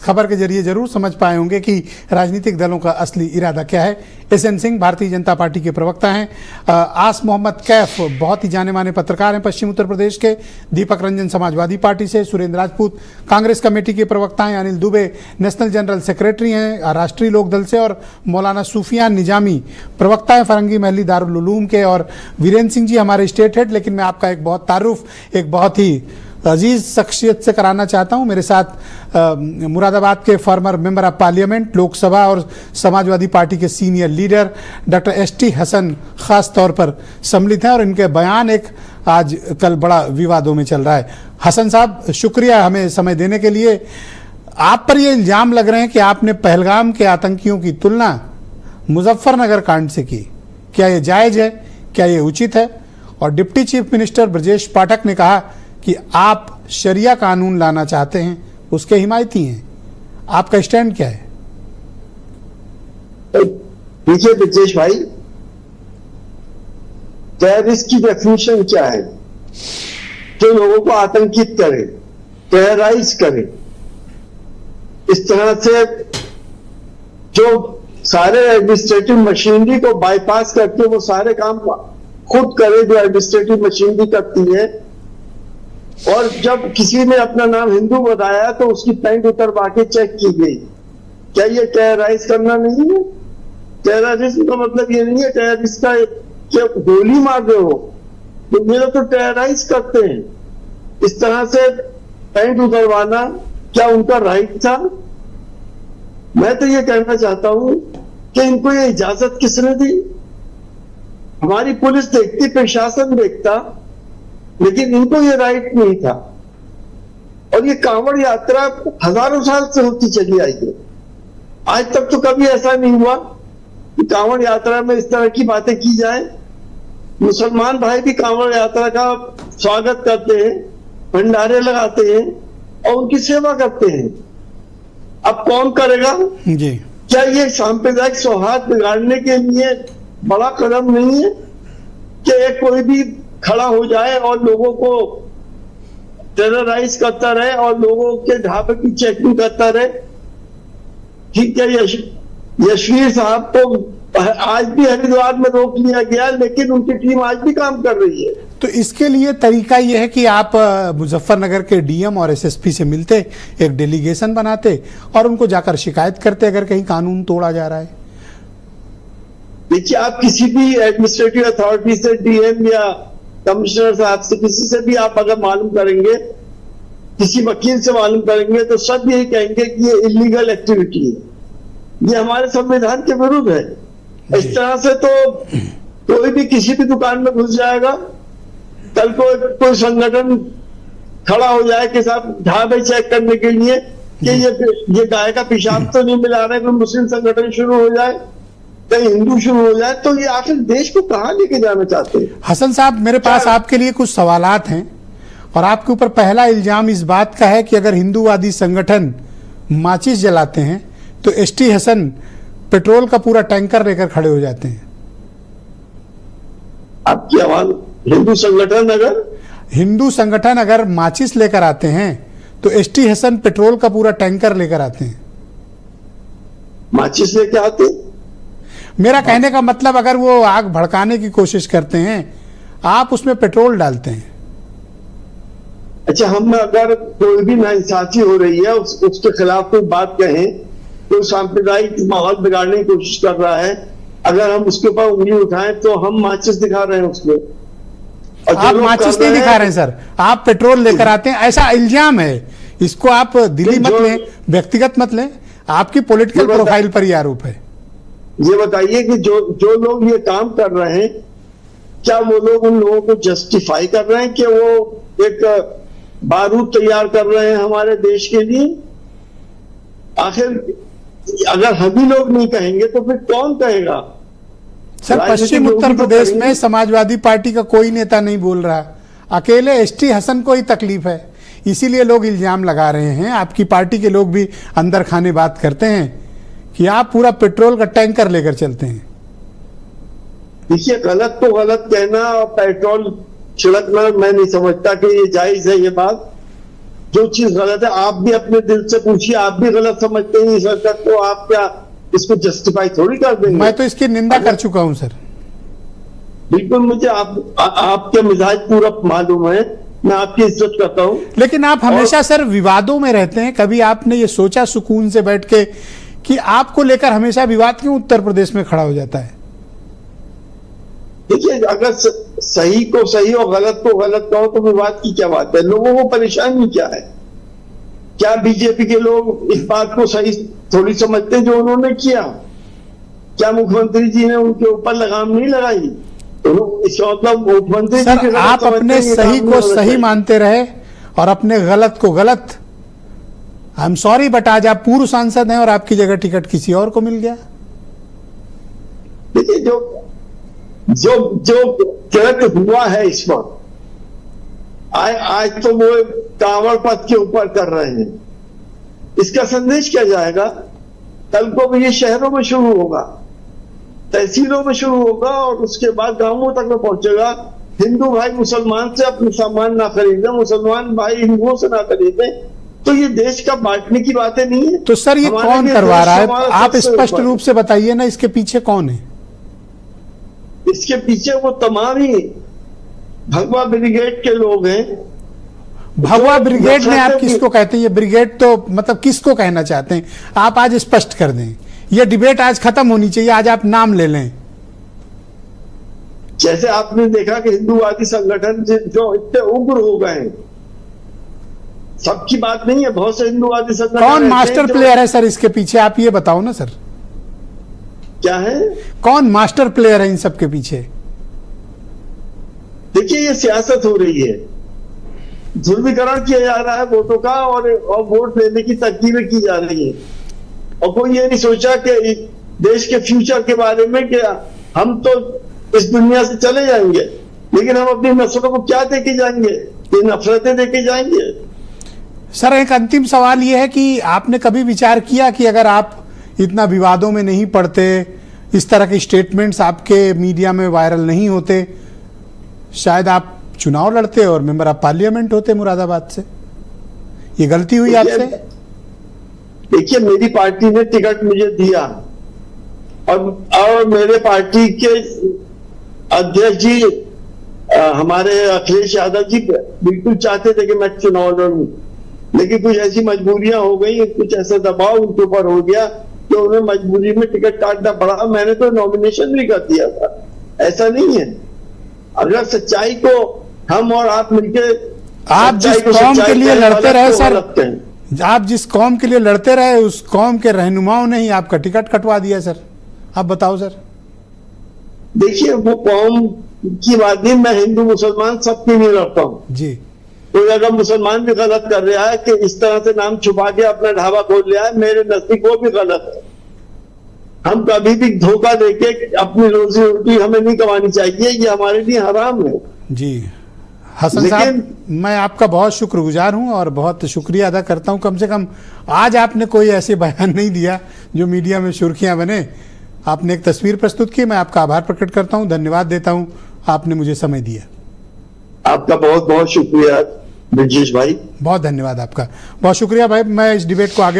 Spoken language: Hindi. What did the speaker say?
खबर के जरिए जरूर समझ पाए होंगे कि राजनीतिक दलों का असली इरादा क्या है। एसएन सिंह भारतीय जनता पार्टी के प्रवक्ता हैं। आस मोहम्मद कैफ बहुत ही जाने माने पत्रकार हैं पश्चिम उत्तर प्रदेश के। दीपक रंजन समाजवादी पार्टी से, सुरेंद्र राजपूत कांग्रेस कमेटी के प्रवक्ता हैं। Anil Dubey national general secretary हैं राष्ट्रीय लोकदल से, और मौलाना सूफियान निजामी प्रवक्ता हैं फरंगी महली दारुल उलूम के, और वीरेंद्र सिंह जी हमारे स्टेट हेड। लेकिन मैं आपका एक बहुत तारुफ एक बहुत ही अजीज शख्सियत से कराना चाहता हूं। मेरे साथ मुरादाबाद के former member of parliament Lok Sabha और समाजवादी पार्टी के senior leader doctor ST Hasan खास तौर पर सम्मिलित हैं, और इनके बयान एक आज कल बड़ा विवादों में चल रहा है। हसन साहब, शुक्रिया हमें समय देने के लिए। आप पर ये इल्जाम लग रहे हैं कि आपने पहलगाम के आतंकियों की तुलना मुजफ्फरनगर कांड से की। क्या ये जायज है? क्या ये उचित है? और deputy chief minister Brajesh Pathak ने कहा कि आप शरिया कानून लाना चाहते हैं, उसके हिमायती हैं। आपका स्टैंड क्या है? देखिए ब्रजेश भाई, टेररिस्ट की डेफिनेशन क्या है? जो लोगों को आतंकित करे, टेरराइज करे, इस तरह से जो सारे एडमिनिस्ट्रेटिव मशीनरी को बाईपास करके वो सारे काम खुद करे जो एडमिनिस्ट्रेटिव मशीनरी करती है। और जब किसी ने अपना नाम हिंदू बताया तो उसकी पैंट उतरवा के चेक की गई। क्या ये टेरराइज करना नहीं है? टेररिज्म का मतलब ये नहीं है टेररिस्ट का क्या गोली मार रहे हो, तो मेरा तो टेरराइज करते हैं। इस तरह से पैंट उतरवाना क्या उनका राइट था? मैं तो ये कहना चाहता हूं कि इनको ये इजाजत किसने दी? हमारी पुलिस देखती, प्रशासन देखता, लेकिन इनको ये राइट नहीं था। और ये कांवड़ यात्रा हजारों साल से होती चली आई है। आज तक तो कभी ऐसा नहीं हुआ कि कांवड़ यात्रा में इस तरह की बातें की जाए। मुसलमान भाई भी कांवड़ यात्रा का स्वागत करते हैं, भंडारे लगाते हैं और उनकी सेवा करते हैं। अब कौन करेगा जी? क्या ये सांप्रदायिक सौहार्द बिगाड़ने के लिए बड़ा कदम नहीं है कि एक कोई भी खड़ा हो जाए और लोगों को टेरराइज करता रहे और लोगों के ढाबे की चेकिंग करता रहे? ठीक है, यशवीर साहब को आज भी हरिद्वार में रोक लिया गया, लेकिन उनकी टीम आज भी काम कर रही है। तो इसके लिए तरीका यह है कि आप मुजफ्फरनगर के डीएम और एसएसपी से मिलते, एक डेलीगेशन बनाते और उनको जाकर शिकायत करते अगर कहीं कानून तोड़ा जा रहा है। देखिए, आप किसी भी एडमिनिस्ट्रेटिव अथॉरिटी से, डीएम या कमिश्नर साहब से, किसी से भी आप अगर मालूम करेंगे, किसी वकील से मालूम करेंगे, तो सब यही कहेंगे कि ये इलीगल एक्टिविटी है, ये हमारे संविधान के विरुद्ध है। इस तरह से तो कोई भी किसी भी दुकान में घुस जाएगा। कल को कोई संगठन खड़ा हो जाए कि साहब ढाबे चेक करने के लिए कि ये गाय का पेशाब तो नहीं मिला रहा है, कोई मुस्लिम संगठन शुरू हो जाए, कहीं हिंदू शुरू हो जाए, तो ये आखिर देश को कहां लेके जाना चाहते हैं? हसन साहब, मेरे पास आपके लिए कुछ सवालात हैं, और आपके ऊपर पहला इल्जाम इस बात का है कि अगर हिंदूवादी संगठन माचिस जलाते हैं तो एसटी हसन पेट्रोल का पूरा टैंकर लेकर खड़े हो जाते हैं। आपकी आवाज, हिंदू संगठन अगर माचिस लेकर आते हैं तो एसटी हसन पेट्रोल का पूरा टैंकर लेकर आते हैं। माचिस लेके आते? मेरा कहने का मतलब, अगर वो आग भड़काने की कोशिश करते हैं, आप उसमें पेट्रोल डालते हैं। अच्छा, हम अगर कोई भी नाइंसाफी हो रही है उसके खिलाफ कोई बात कहें, कोई सांप्रदायिक माहौल बिगाड़ने की कोशिश कर रहा है, अगर हम उसके ऊपर उंगली उठाएं तो हम माचिस दिखा रहे हैं उसमें। आप माचिस नहीं दिखा रहे हैं सर, आप पेट्रोल लेकर आते हैं, ऐसा इल्जाम है। इसको आप दिली मत लें, व्यक्तिगत मत लें, आपकी पॉलिटिकल प्रोफाइल पर यह आरोप है। ये बताइए कि जो लोग ये काम कर रहे हैं, क्या वो लोग उन लोगों को जस्टिफाई कर रहे हैं कि वो एक बारूद तैयार कर रहे हैं हमारे देश के लिए? आखिर अगर हम ही लोग नहीं कहेंगे तो फिर कौन कहेगा? सर, पश्चिम उत्तर प्रदेश में समाजवादी पार्टी का कोई नेता नहीं बोल रहा, अकेले एसटी हसन को ही तकलीफ है, इसीलिए लोग इल्जाम लगा रहे हैं। आपकी पार्टी के लोग भी अंदर खाने बात करते हैं कि आप पूरा पेट्रोल का टैंकर लेकर चलते हैं। देखिए, गलत तो गलत कहना और पेट्रोल छिड़कना, मैं नहीं समझता कि ये जायज है ये बात। जो चीज गलत है आप भी अपने दिल से पूछिए, आप भी गलत समझते हैं इस हरकत को, आप क्या इसको जस्टिफाई थोड़ी कर देंगे? मैं तो इसकी निंदा कर चुका हूं सर। बिल्कुल, मुझे आपके मिजाज पूरा मालूम है, मैं आपकी इज्जत करता हूं। लेकिन आप हमेशा सर विवादों में रहते हैं, कभी आपने ये सोचा सुकून से बैठ के कि आपको लेकर हमेशा विवाद क्यों उत्तर प्रदेश में खड़ा हो जाता है? देखिए, अगर सही को सही और गलत को गलत कहो तो विवाद की क्या बात है? लोगों को परेशानी क्या है? क्या बीजेपी के लोग इस बात को सही थोड़ी समझते हैं जो उन्होंने किया? क्या मुख्यमंत्री जी ने उनके ऊपर लगाम नहीं लगाई? तो इसका मतलब मुख्यमंत्री जी सर आप अपने सही को सही मानते रहे और अपने गलत को गलत। आई एम सॉरी बट आज आप पूर्व सांसद हैं और आपकी जगह टिकट किसी और को मिल गया। देखिए, जो गलत हुआ है इस वक्त, आज तो वो कांवड़ पथ के ऊपर कर रहे हैं, इसका संदेश क्या जाएगा? कल को भी ये शहरों में शुरू होगा, तहसीलों में शुरू होगा और उसके बाद गांवों तक में पहुंचेगा। हिंदू भाई मुसलमान से अपने सामान ना खरीदे, मुसलमान भाई हिंदुओं से ना खरीदे, तो ये देश का बांटने की बातें नहीं है। तो सर ये कौन करवा रहा है? आप स्पष्ट रूप से बताइए ना, इसके पीछे कौन है? इसके पीछे वो तमाम ही भगवा ब्रिगेड के लोग हैं। भगवा ब्रिगेड में आप किसको कहते हैं? ये ब्रिगेड तो मतलब किसको कहना चाहते हैं आप? आज स्पष्ट कर दें, ये डिबेट आज खत्म होनी चाहिए, आज आप नाम ले लें। जैसे आपने देखा कि हिंदूवादी संगठन जो इतने उग्र हो गए हैं, सबकी बात नहीं है, बहुत से हिंदूवादी संगठन कौन मास्टर प्लेयर है सर इसके पीछे? आप ये बताओ ना सर, क्या है? कौन मास्टर प्लेयर है इन सब के पीछे? देखिए, ये सियासत हो रही है, ध्रुवीकरण किया जा रहा है वोटों का और वोट लेने की तरकीबें की जा रही है, और कोई ये नहीं सोचा कि देश के फ्यूचर के बारे में कि हम तो इस दुनिया से चले जाएंगे, लेकिन हम अपनी नस्लों को क्या देके जाएंगे? ये नफरतें देके जाएंगे। सर एक अंतिम सवाल ये है कि आपने कभी विचार किया कि अगर आप इतना विवादों में नहीं पड़ते, इस तरह के स्टेटमेंट्स आपके मीडिया में वायरल नहीं होते, शायद आप चुनाव लड़ते और मेंबर ऑफ पार्लियामेंट होते मुरादाबाद से? ये गलती हुई आपसे? देखिए, मेरी पार्टी ने टिकट मुझे दिया और मेरे पार्टी के अध्यक्ष जी हमारे अखिलेश यादव जी बिल्कुल चाहते थे कि मैं चुनाव लड़ूं, लेकिन कुछ ऐसी मजबूरियां हो गई, कुछ ऐसा दबाव उनके ऊपर हो गया कि उन्हें मजबूरी में टिकट काटना पड़ा। मैंने तो नॉमिनेशन भी कर दिया था, ऐसा नहीं है। अगर सच्चाई को हम और आप मिलकर, आप जिस कौम के लिए लड़ते रहे सर, आप जिस कौम के लिए लड़ते रहे उस कौम के रहनुमाओं ने ही आपका टिकट कटवा दिया सर। आप बताओ सर। देखिए, वो कौम की बात नहीं, मैं हिंदू मुसलमान सबके लिए लड़ता हूँ जी। तो अगर मुसलमान भी गलत कर रहा है कि इस तरह से नाम छुपा के अपना ढाबा खोल लिया है, मेरे नजदीक वो भी गलत है। हम कभी भी धोखा देके अपनी रोजी रोटी हमें नहीं कमानी चाहिए, ये हमारे लिए हराम है। जी हसन साहब, मैं आपका बहुत शुक्रगुजार हूं और बहुत शुक्रिया अदा करता हूं। कम से कम आज आपने कोई ऐसे बयान नहीं दिया जो मीडिया में सुर्खियां बने। आपने एक तस्वीर प्रस्तुत की, मैं आपका आभार प्रकट करता हूं, धन्यवाद देता हूं, आपने मुझे समय दिया। आपका बहुत बहुत शुक्रिया ब्रजेश भाई, बहुत धन्यवाद आपका, बहुत शुक्रिया भाई। मैं इस डिबेट को आगे